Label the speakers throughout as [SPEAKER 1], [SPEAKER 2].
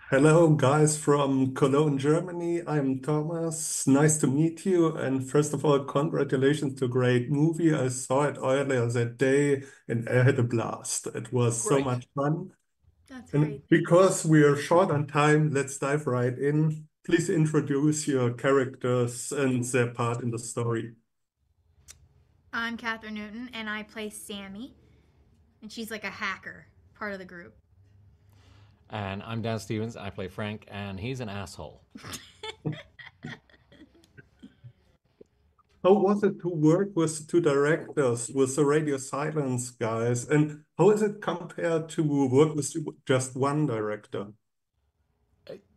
[SPEAKER 1] Hello, guys from Cologne, Germany. I'm Thomas. Nice to meet you. And first of all, congratulations to a great movie. I saw it earlier that day and I had a blast. It was so
[SPEAKER 2] Great.
[SPEAKER 1] much fun.
[SPEAKER 2] That's
[SPEAKER 1] And
[SPEAKER 2] great. Thank you.
[SPEAKER 1] because we are short on time, let's dive right in. Please introduce your characters and their part in the story.
[SPEAKER 2] I'm Kathryn Newton, and I play Sammy, and she's like a hacker, part of the group.
[SPEAKER 3] And I'm Dan Stevens. I play Frank, and he's an asshole.
[SPEAKER 1] How was it to work with the two directors, with the Radio Silence guys? And how is it compared to work with just one director?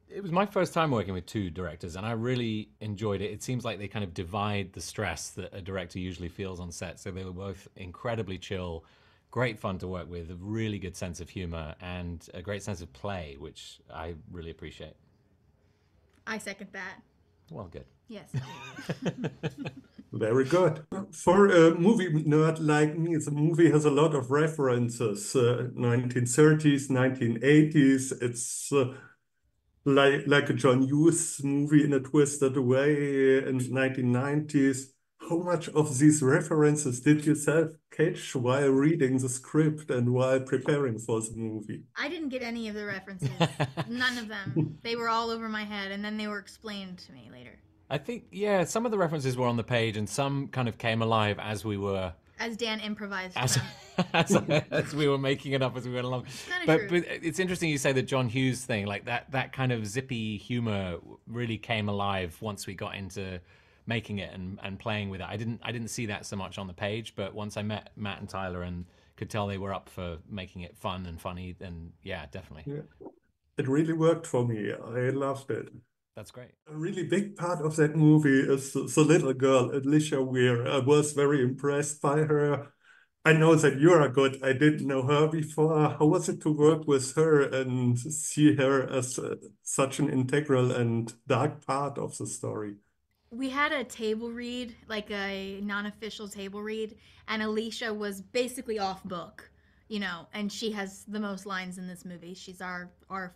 [SPEAKER 3] It was my first time working with two directors, and I really enjoyed it. It seems like they kind of divide the stress that a director usually feels on set. So they were both incredibly chill, great fun to work with, a really good sense of humor, and a great sense of play, which I really appreciate.
[SPEAKER 2] I second that.
[SPEAKER 3] Well, good.
[SPEAKER 2] Yes.
[SPEAKER 1] Very good. For a movie nerd like me, the movie has a lot of references. 1930s, 1980s. It's like a John Hughes movie in a twisted way in 1990s. How much of these references did you self catch while reading the script and while preparing for the movie?
[SPEAKER 2] I didn't get any of the references. None of them. They were all over my head, and then they were explained to me later.
[SPEAKER 3] I think, yeah, some of the references were on the page, and some kind of came alive as we were
[SPEAKER 2] As Dan improvised
[SPEAKER 3] as
[SPEAKER 2] them.
[SPEAKER 3] as, as we were making it up as we went along.
[SPEAKER 2] Kind of
[SPEAKER 3] But
[SPEAKER 2] true.
[SPEAKER 3] it's interesting you say the John Hughes thing, like that kind of zippy humor really came alive once we got into making it and playing with it. I didn't see that so much on the page, but once I met Matt and Tyler and could tell they were up for making it fun and funny, then yeah, definitely.
[SPEAKER 1] Yeah, it really worked for me. I loved it.
[SPEAKER 3] That's great.
[SPEAKER 1] A really big part of that movie is the little girl, Alicia Weir. I was very impressed by her. I know that you are good. I didn't know her before. How was it to work with her and see her as such an integral and dark part of the story?
[SPEAKER 2] We had a table read, like a non-official table read, and Alicia was basically off book, and she has the most lines in this movie. She's our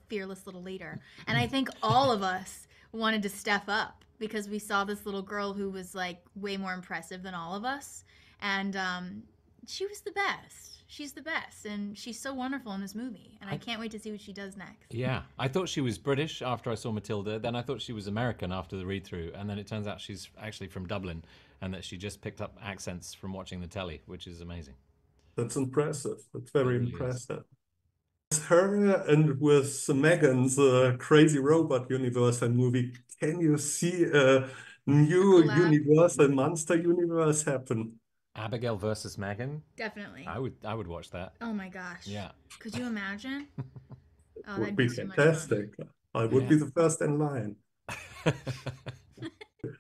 [SPEAKER 2] fearless little leader. And I think all of us wanted to step up because we saw this little girl who was like way more impressive than all of us, and she was the best. She's the best, and she's so wonderful in this movie, and I
[SPEAKER 3] I,
[SPEAKER 2] can't wait to see what she does next.
[SPEAKER 3] yeah, I thought she was British after I saw Matilda. Then I thought she was American after the read through, and then it turns out she's actually from Dublin, and that she just picked up accents from watching the telly, which is amazing.
[SPEAKER 1] That's impressive. That's
[SPEAKER 3] It
[SPEAKER 1] very
[SPEAKER 3] really is.
[SPEAKER 1] impressive. Her and with Megan's Crazy Robot Universal movie, can you see a
[SPEAKER 2] A
[SPEAKER 1] new
[SPEAKER 2] collab,
[SPEAKER 1] Universal Monster Universe happen?
[SPEAKER 3] Abigail versus Megan.
[SPEAKER 2] definitely.
[SPEAKER 3] I would watch that.
[SPEAKER 2] Oh my gosh,
[SPEAKER 3] Yeah.
[SPEAKER 2] could you imagine? Oh,
[SPEAKER 1] Would
[SPEAKER 2] that'd be
[SPEAKER 1] be
[SPEAKER 2] so much fun.
[SPEAKER 1] fantastic. I would
[SPEAKER 3] Yeah.
[SPEAKER 1] be the first in line.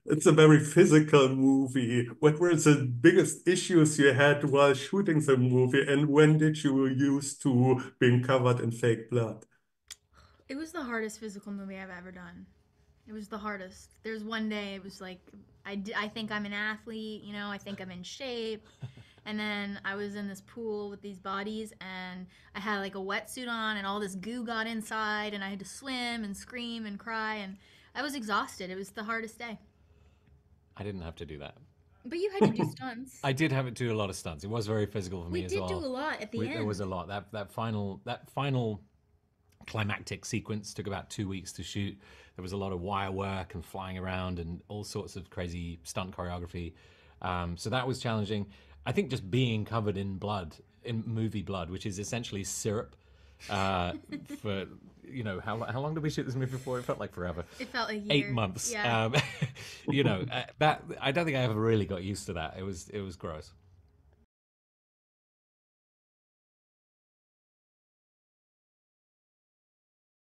[SPEAKER 1] It's a very physical movie. What were the biggest issues you had while shooting the movie, and when did you used to being covered in fake blood?
[SPEAKER 2] It was the hardest physical movie I've ever done. It was the hardest. There's one day it was like I think I'm an athlete, I think I'm in shape. And then I was in this pool with these bodies and I had like a wetsuit on and all this goo got inside and I had to swim and scream and cry and I was exhausted. It was the hardest day.
[SPEAKER 3] I didn't have to do that.
[SPEAKER 2] But you had to do stunts.
[SPEAKER 3] I did have to do a lot of stunts. It was very physical for
[SPEAKER 2] We
[SPEAKER 3] me as
[SPEAKER 2] did do a
[SPEAKER 3] well.
[SPEAKER 2] lot at the
[SPEAKER 3] There was a
[SPEAKER 2] end.
[SPEAKER 3] lot. That final climactic sequence took about 2 weeks to shoot. There was a lot of wire work and flying around and all sorts of crazy stunt choreography. So that was challenging. I think just being covered in blood, in movie blood, which is essentially syrup, uh, for how long did we shoot this movie for? It felt like forever.
[SPEAKER 2] It felt a
[SPEAKER 3] 8 months.
[SPEAKER 2] Yeah.
[SPEAKER 3] That I don't think I ever really got used to that. It was gross.